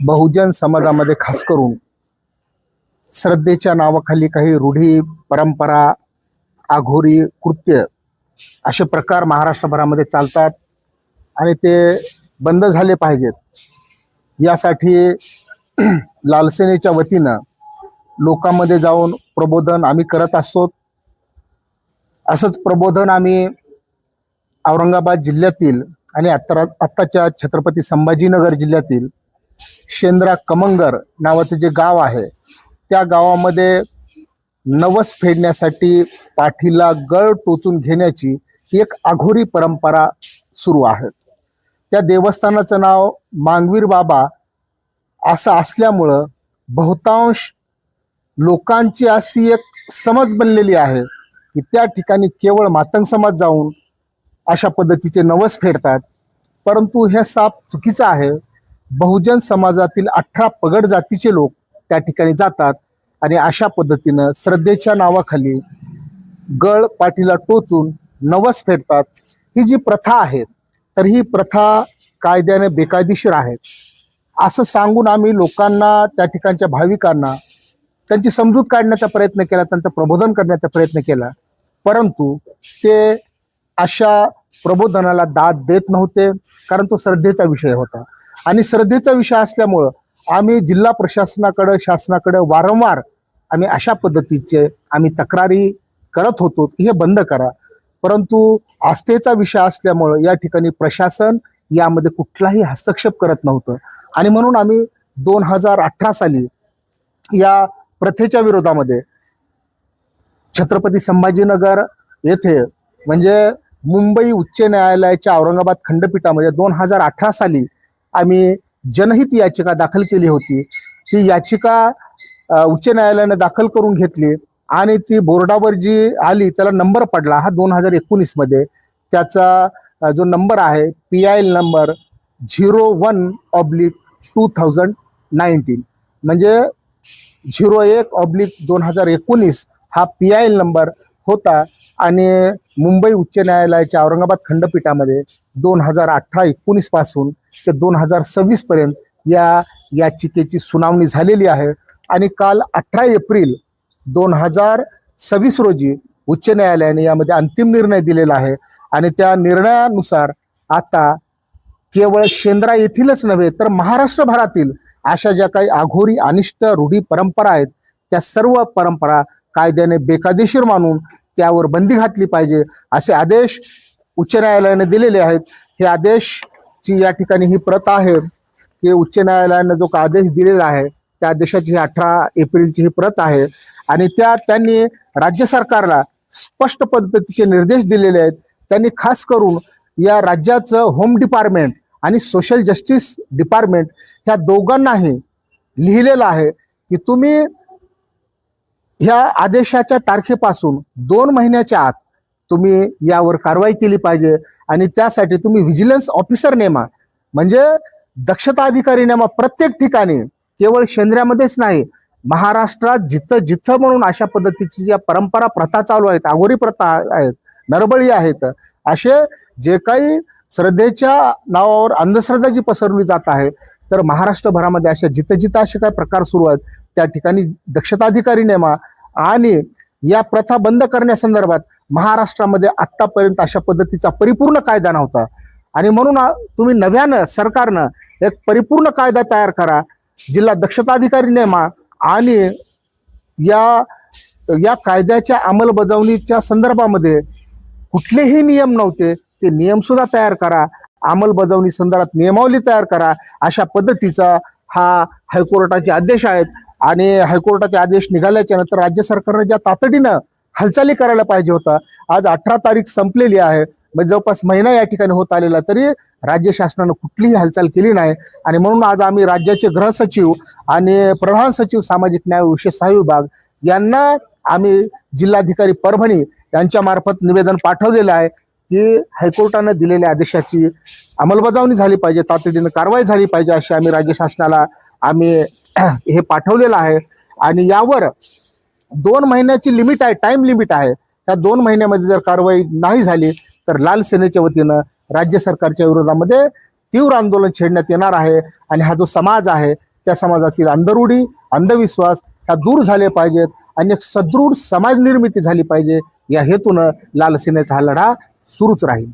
बहुजन समाजामध्ये खास करून श्रद्धेच्या नावाखाली काही रूढी, परंपरा, आघोरी कृत्य असे प्रकार महाराष्ट्रभरामध्ये चालतात आणि ते बंद झाले पाहिजेत. यासाठी लालसेनेच्या वतीनं लोकांमध्ये जाऊन प्रबोधन आम्ही करत असतो. असंच प्रबोधन आम्ही औरंगाबाद जिल्ह्यातील आणि आत्ताच्या छत्रपती संभाजीनगर जिल्ह्यातील शेंद्रा कमंगर नावाचं जे गाव आहे त्या गावामध्ये नवस फेडण्यासाठी पाठीला गळ टोचून घेण्याची एक आघोरी परंपरा सुरू आहे. त्या देवस्थानाचं नाव मांगवीर बाबा असं असल्यामुळं बहुतांश लोकांची अशी एक समज बनलेली आहे की त्या ठिकाणी केवळ मातंग समाज जाऊन अशा पद्धतीचे नवस फेडतात. परंतु हे साप चुकीचं आहे. बहुजन समाजातील 18 पगड जातीचे लोक त्या ठिकाणी जातात आणि अशा पद्धतीनं श्रद्धेच्या नावाखाली गळ पाठीला टोचून नवस फेडतात. ही जी प्रथा आहे तर ही प्रथा कायद्याने बेकायदेशीर आहे असं सांगून आम्ही लोकांना, त्या ठिकाणच्या भाविकांना त्यांची समजूत काढण्याचा प्रयत्न केला, त्यांचं प्रबोधन करण्याचा प्रयत्न केला. परंतु ते अशा प्रबोधनाला दाद देत नव्हते, कारण तो श्रद्धेचा विषय होता. आणि श्रद्धेचा विषय असल्यामुळं आम्ही जिल्हा प्रशासनाकडे, शासनाकडे वारंवार आम्ही अशा पद्धतीचे तक्रारी करत होतो की हे बंद करा. परंतु आस्थेचा विषय असल्यामुळं या ठिकाणी प्रशासन यामध्ये कुठलाही हस्तक्षेप करत नव्हतं. आणि म्हणून आम्ही 2018 साली या प्रथेच्या विरोधामध्ये छत्रपती संभाजीनगर येथे म्हणजे मुंबई उच्च न्यायालयाच्या औरंगाबाद खंडपीठामध्ये 2018 साली आम्ही जनहित याचिका दाखल केली होती. ती याचिका उच्च न्यायालयाने दाखल करून घेतली आणि ती बोर्डावर जी आली त्याला नंबर पडला हा 2019 मध्ये. त्याचा जो नंबर आहे PIL नंबर 01/2019 म्हणजे 01/2019 हा PIL नंबर होता. आणि मुंबई उच्च न्यायालयाच्या औरंगाबाद खंडपीठामध्ये 2018-19 पासून ते 2026 पर्यंत या याचिकेची सुनावणी झालेली आहे. आणि काल 18 एप्रिल 2026 रोजी उच्च न्यायालयाने यामध्ये अंतिम निर्णय दिलेला आहे. आणि त्या निर्णयानुसार आता केवळ शेंद्रा येथीलच नव्हे तर महाराष्ट्रभरातील अशा ज्या काही आघोरी, अनिष्ट, रूढी, परंपरा आहेत त्या सर्व परंपरा कायद्याने बेकायदेशीर मानून त्यावर बंदी घातली पाहिजे असे आदेश उच्च न्यायालयाने दिलेले आहेत. हे आदेशची या ठिकाणी ही प्रत आहे की उच्च न्यायालयाने जो का आदेश दिलेला आहे त्या आदेशाची 18 एप्रिलची ही प्रत आहे. आणि त्यांनी राज्य सरकारला स्पष्ट पद्धतीचे निर्देश दिलेले आहेत. त्यांनी खास करून या राज्याचं होम डिपार्टमेंट आणि सोशल जस्टिस डिपार्टमेंट ह्या दोघांनाही लिहिलेलं आहे की तुम्ही ह्या आदेशाच्या तारखेपासून 2 महिन्याच्या आत तुम्ही यावर कारवाई केली पाहिजे. आणि त्यासाठी तुम्ही व्हिजिलन्स ऑफिसर नेमा, म्हणजे दक्षता अधिकारी नेमा प्रत्येक ठिकाणी, केवळ शेंद्र्यामध्येच नाही, महाराष्ट्रात जिथं जिथं म्हणून अशा पद्धतीची ज्या परंपरा, प्रथा चालू आहेत, आघोरी प्रथा आहेत, नरबळी आहेत, असे जे काही श्रद्धेच्या नावावर अंधश्रद्धा जी पसरवली जात आहे तर महाराष्ट्रभरामध्ये अशा जिथं जिथं असे काही प्रकार सुरू आहेत त्या ठिकाणी दक्षता अधिकारी नेमा. आणि या प्रथा बंद करण्यासंदर्भात महाराष्ट्रामध्ये आत्तापर्यंत अशा पद्धतीचा परिपूर्ण कायदा नव्हता. आणि म्हणून तुम्ही नव्यानं सरकारनं एक परिपूर्ण कायदा तयार करा, जिल्हा दक्षता अधिकारी नेमा आणि या कायद्याच्या अंमलबजावणीच्या संदर्भामध्ये कुठलेही नियम नव्हते ते नियम सुद्धा तयार करा, अंमलबजावणी संदर्भात नियमावली तयार करा. अशा पद्धतीचा हा हायकोर्टाचे आदेश आहेत. आणि हायकोर्टाचे आदेश निघाल्याच्या नंतर राज्य सरकारने ज्या तातडीनं हालचाली करायला पाहिजे होता. आज 18 तारीख संपलेली आहे, म्हणजे जवळपास महिना या ठिकाणी होत आलेला, तरी राज्य शासनानं कुठलीही हालचाल केली नाही. आणि म्हणून आज आम्ही राज्याचे गृह सचिव आणि प्रधान सचिव सामाजिक न्याय विशेष सहाय्य विभाग यांना आम्ही जिल्हाधिकारी परभणी यांच्या मार्फत निवेदन पाठवलेलं आहे की हायकोर्टानं दिलेल्या आदेशाची अंमलबजावणी झाली पाहिजे, तातडीनं कारवाई झाली पाहिजे अशी आम्ही राज्य शासनाला हे पाठवलेलं आहे. आणि यावर 2 महिन्याची लिमिट आहे, टाइम लिमिट आहे. त्या 2 महिन्यामध्ये जर कारवाई नाही झाली तर लाल सेनेच्या वतीनं राज्य सरकारच्या विरोधामध्ये तीव्र आंदोलन छेडण्यात येणार आहे. आणि हा जो समाज आहे त्या समाजातील अंधरूढी अंधविश्वास ह्या दूर झाले पाहिजेत आणि एक सदृढ समाज निर्मिती झाली पाहिजे. या हेतून लाल सेनेचा हा लढा सुरूच राहील.